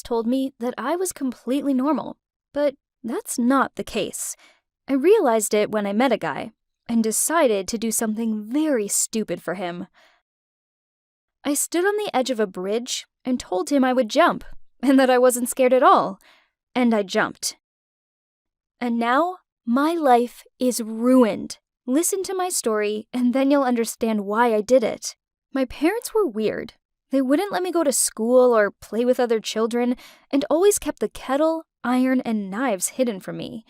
told me that I was completely normal, but that's not the case. I realized it when I met a guy and decided to do something very stupid for him. I stood on the edge of a bridge and told him I would jump and that I wasn't scared at all, and I jumped. And now my life is ruined. Listen to my story and then you'll understand why I did it. My parents were weird. They wouldn't let me go to school or play with other children and always kept the kettle, iron, and knives hidden from me.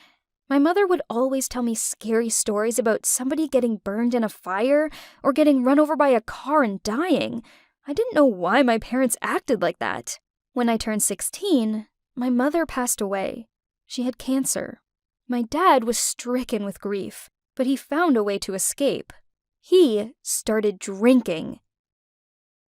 My mother would always tell me scary stories about somebody getting burned in a fire or getting run over by a car and dying. I didn't know why my parents acted like that. When I turned 16, my mother passed away. She had cancer. My dad was stricken with grief, but he found a way to escape. He started drinking.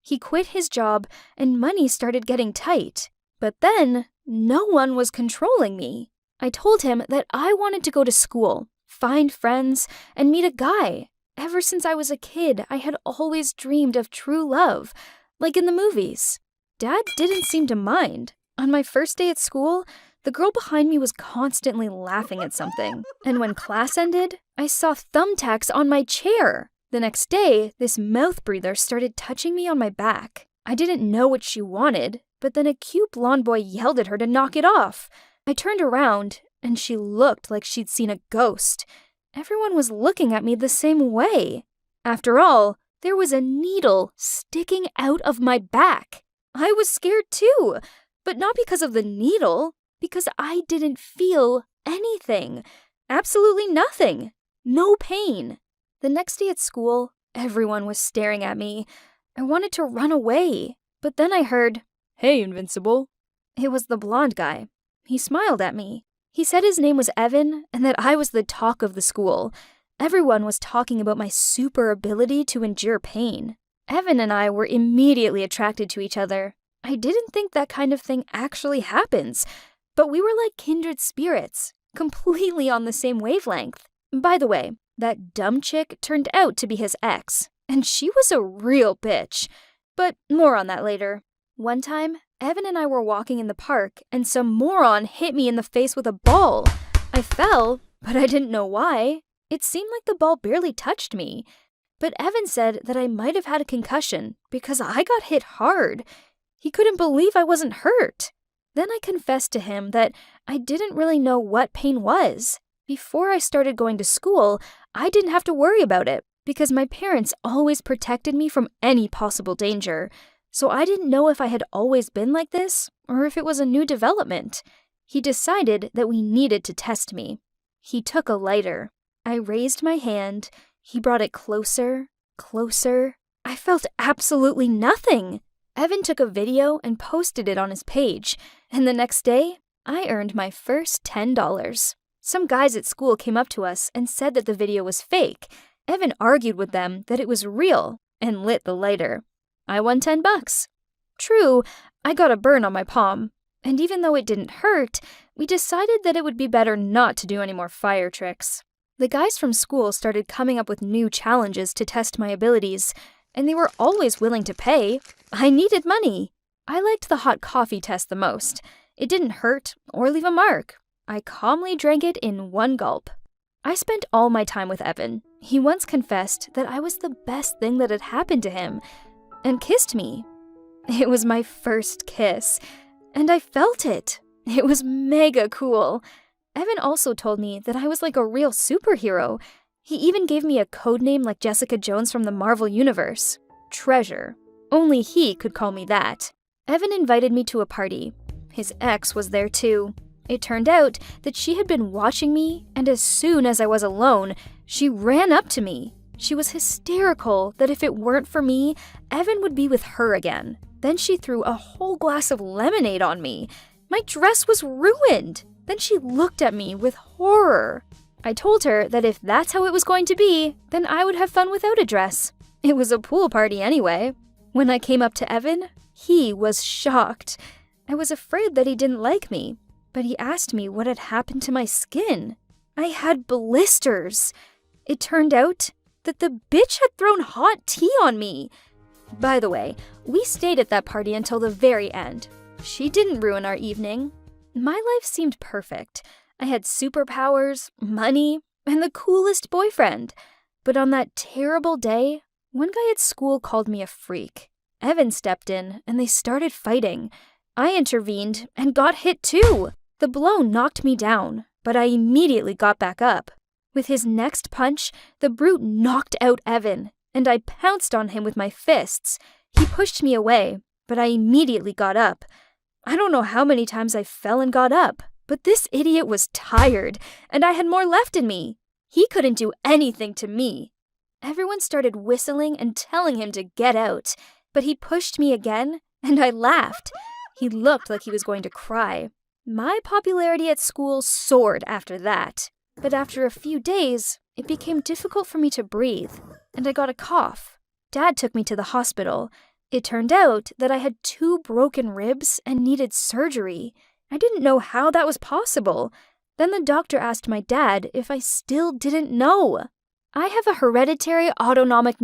He quit his job and money started getting tight. But then, no one was controlling me. I told him that I wanted to go to school, find friends, and meet a guy. Ever since I was a kid, I had always dreamed of true love, like in the movies. Dad didn't seem to mind. On my first day at school, the girl behind me was constantly laughing at something. And when class ended, I saw thumbtacks on my chair. The next day, this mouth breather started touching me on my back. I didn't know what she wanted, but then a cute blonde boy yelled at her to knock it off. I turned around, and she looked like she'd seen a ghost. Everyone was looking at me the same way. After all, there was a needle sticking out of my back. I was scared too, but not because of the needle, because I didn't feel anything. Absolutely nothing. No pain. The next day at school, everyone was staring at me. I wanted to run away, but then I heard, "Hey, Invincible." It was the blonde guy. He smiled at me. He said his name was Evan and that I was the talk of the school. Everyone was talking about my super ability to endure pain. Evan and I were immediately attracted to each other. I didn't think that kind of thing actually happens, but we were like kindred spirits, completely on the same wavelength. By the way, that dumb chick turned out to be his ex, and she was a real bitch. But more on that later. One time, Evan and I were walking in the park, and some moron hit me in the face with a ball. I fell, but I didn't know why. It seemed like the ball barely touched me. But Evan said that I might have had a concussion because I got hit hard. He couldn't believe I wasn't hurt. Then I confessed to him that I didn't really know what pain was. Before I started going to school, I didn't have to worry about it because my parents always protected me from any possible danger. So I didn't know if I had always been like this or if it was a new development. He decided that we needed to test me. He took a lighter. I raised my hand. He brought it closer, closer. I felt absolutely nothing. Evan took a video and posted it on his page, and the next day, I earned my first $10. Some guys at school came up to us and said that the video was fake. Evan argued with them that it was real and lit the lighter. I won $10. True, I got a burn on my palm, and even though it didn't hurt, we decided that it would be better not to do any more fire tricks. The guys from school started coming up with new challenges to test my abilities, and they were always willing to pay. I needed money. I liked the hot coffee test the most. It didn't hurt or leave a mark. I calmly drank it in one gulp. I spent all my time with Evan. He once confessed that I was the best thing that had happened to him, and kissed me. It was my first kiss, and I felt it. It was mega cool. Evan also told me that I was like a real superhero. He even gave me a code name like Jessica Jones from the Marvel Universe. Treasure. Only he could call me that. Evan invited me to a party. His ex was there too. It turned out that she had been watching me, and as soon as I was alone, she ran up to me. She was hysterical that if it weren't for me, Evan would be with her again. Then she threw a whole glass of lemonade on me. My dress was ruined. Then she looked at me with horror. I told her that if that's how it was going to be, then I would have fun without a dress. It was a pool party anyway. When I came up to Evan, he was shocked. I was afraid that he didn't like me, but he asked me what had happened to my skin. I had blisters. It turned out that the bitch had thrown hot tea on me. By the way, we stayed at that party until the very end. She didn't ruin our evening. My life seemed perfect. I had superpowers, money, and the coolest boyfriend. But on that terrible day, one guy at school called me a freak. Evan stepped in, and they started fighting. I intervened and got hit too. The blow knocked me down, but I immediately got back up. With his next punch, the brute knocked out Evan, and I pounced on him with my fists. He pushed me away, but I immediately got up. I don't know how many times I fell and got up, but this idiot was tired, and I had more left in me. He couldn't do anything to me. Everyone started whistling and telling him to get out, but he pushed me again, and I laughed. He looked like he was going to cry. My popularity at school soared after that, but after a few days, it became difficult for me to breathe, and I got a cough. Dad took me to the hospital. It turned out that I had 2 broken ribs and needed surgery. I didn't know how that was possible. Then the doctor asked my dad if I still didn't know. I have a hereditary autonomic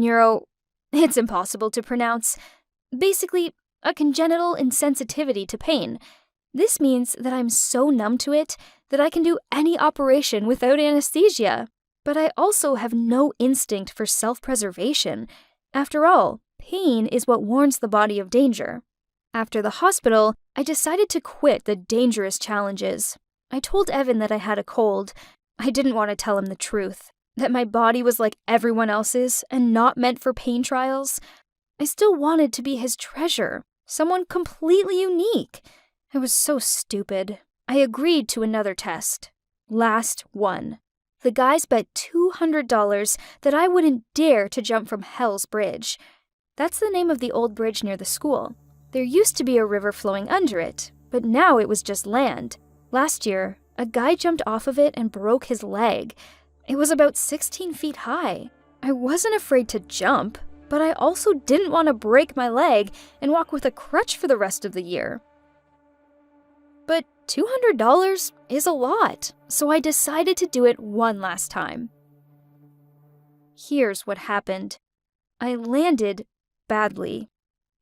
it's impossible to pronounce. Basically, a congenital insensitivity to pain. This means that I'm so numb to it that I can do any operation without anesthesia. But I also have no instinct for self-preservation. After all, pain is what warns the body of danger. After the hospital, I decided to quit the dangerous challenges. I told Evan that I had a cold. I didn't want to tell him the truth, that my body was like everyone else's and not meant for pain trials. I still wanted to be his treasure, someone completely unique. I was so stupid. I agreed to another test. Last one. The guys bet $200 that I wouldn't dare to jump from Hell's Bridge. That's the name of the old bridge near the school. There used to be a river flowing under it, but now it was just land. Last year, a guy jumped off of it and broke his leg. It was about 16 feet high. I wasn't afraid to jump, but I also didn't want to break my leg and walk with a crutch for the rest of the year. But $200 is a lot, so I decided to do it one last time. Here's what happened. I landed badly,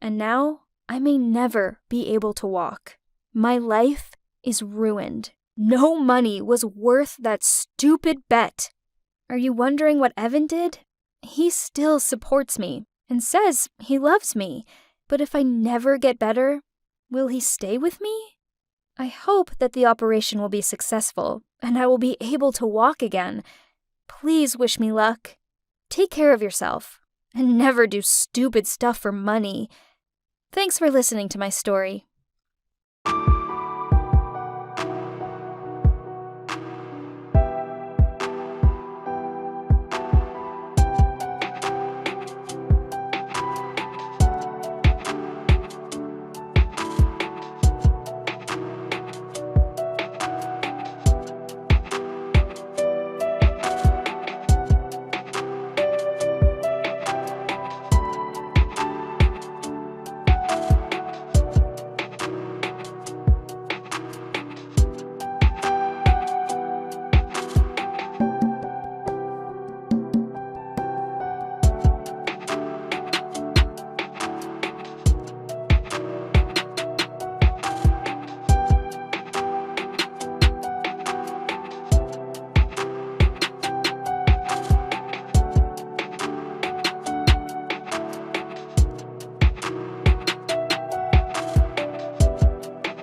and now I may never be able to walk. My life is ruined. No money was worth that stupid bet. Are you wondering what Evan did? He still supports me and says he loves me, but if I never get better, will he stay with me? I hope that the operation will be successful and I will be able to walk again. Please wish me luck. Take care of yourself and never do stupid stuff for money. Thanks for listening to my story.